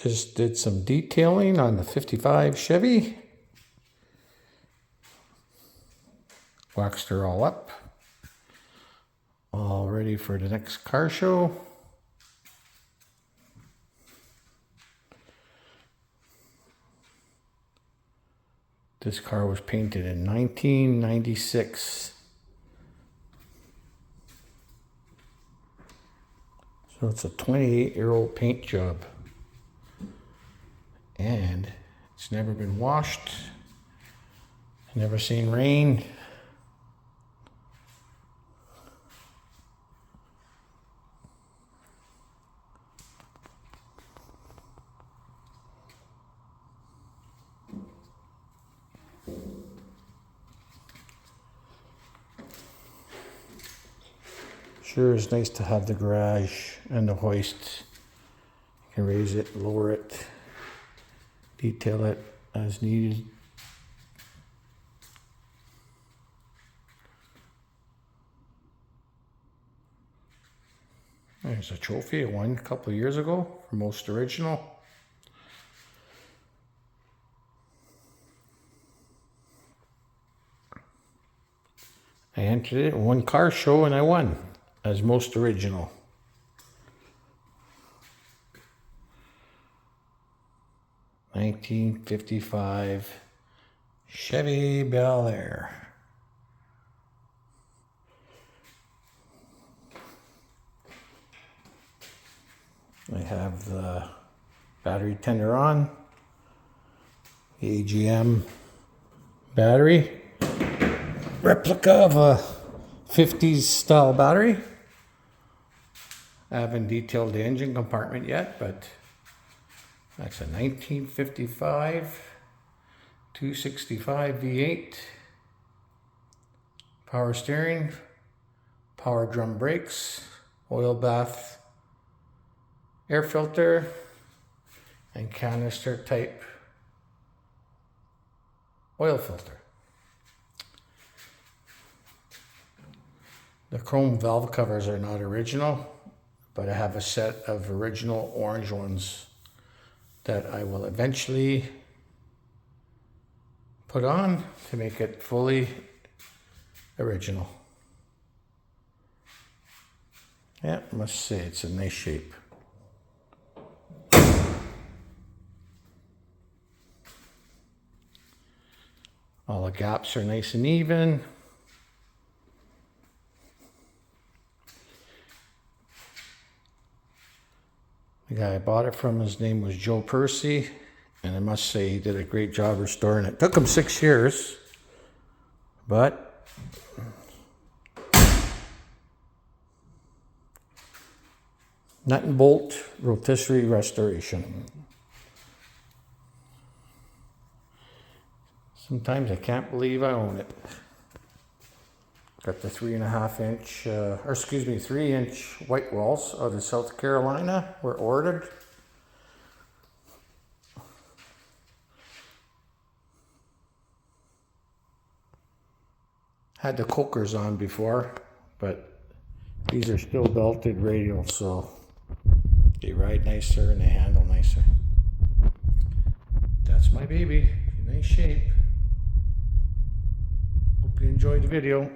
Just did some detailing on the 55 Chevy. Waxed her all up. All ready for the next car show. This car was painted in 1996. So it's a 28-year-old paint job. And it's never been washed. Never seen rain. Sure is nice to have the garage and the hoist. You can raise it, lower it, detail it as needed. There's a trophy I won a couple of years ago for most original. I entered it in one car show and I won as most original. (1955) Chevy Belair. I have the battery tender on, the AGM battery, replica of a 50s style battery. I haven't detailed the engine compartment yet, but that's a 1955 265 V8, power steering, power drum brakes, oil bath, air filter, and canister type oil filter. The chrome valve covers are not original, but I have a set of original orange ones that I will eventually put on to make it fully original. Yeah, I must say it's a nice shape. All the gaps are nice and even. The guy I bought it from, his name was Joe Percy, and I must say he did a great job restoring it. Took him 6 years, but nut and bolt rotisserie restoration. Sometimes I can't believe I own it. Got the 3-inch white walls out of South Carolina, were ordered. Had the cokers on before, but these are still belted radials, so they ride nicer and they handle nicer. That's my baby, in nice shape. Hope you enjoyed the video.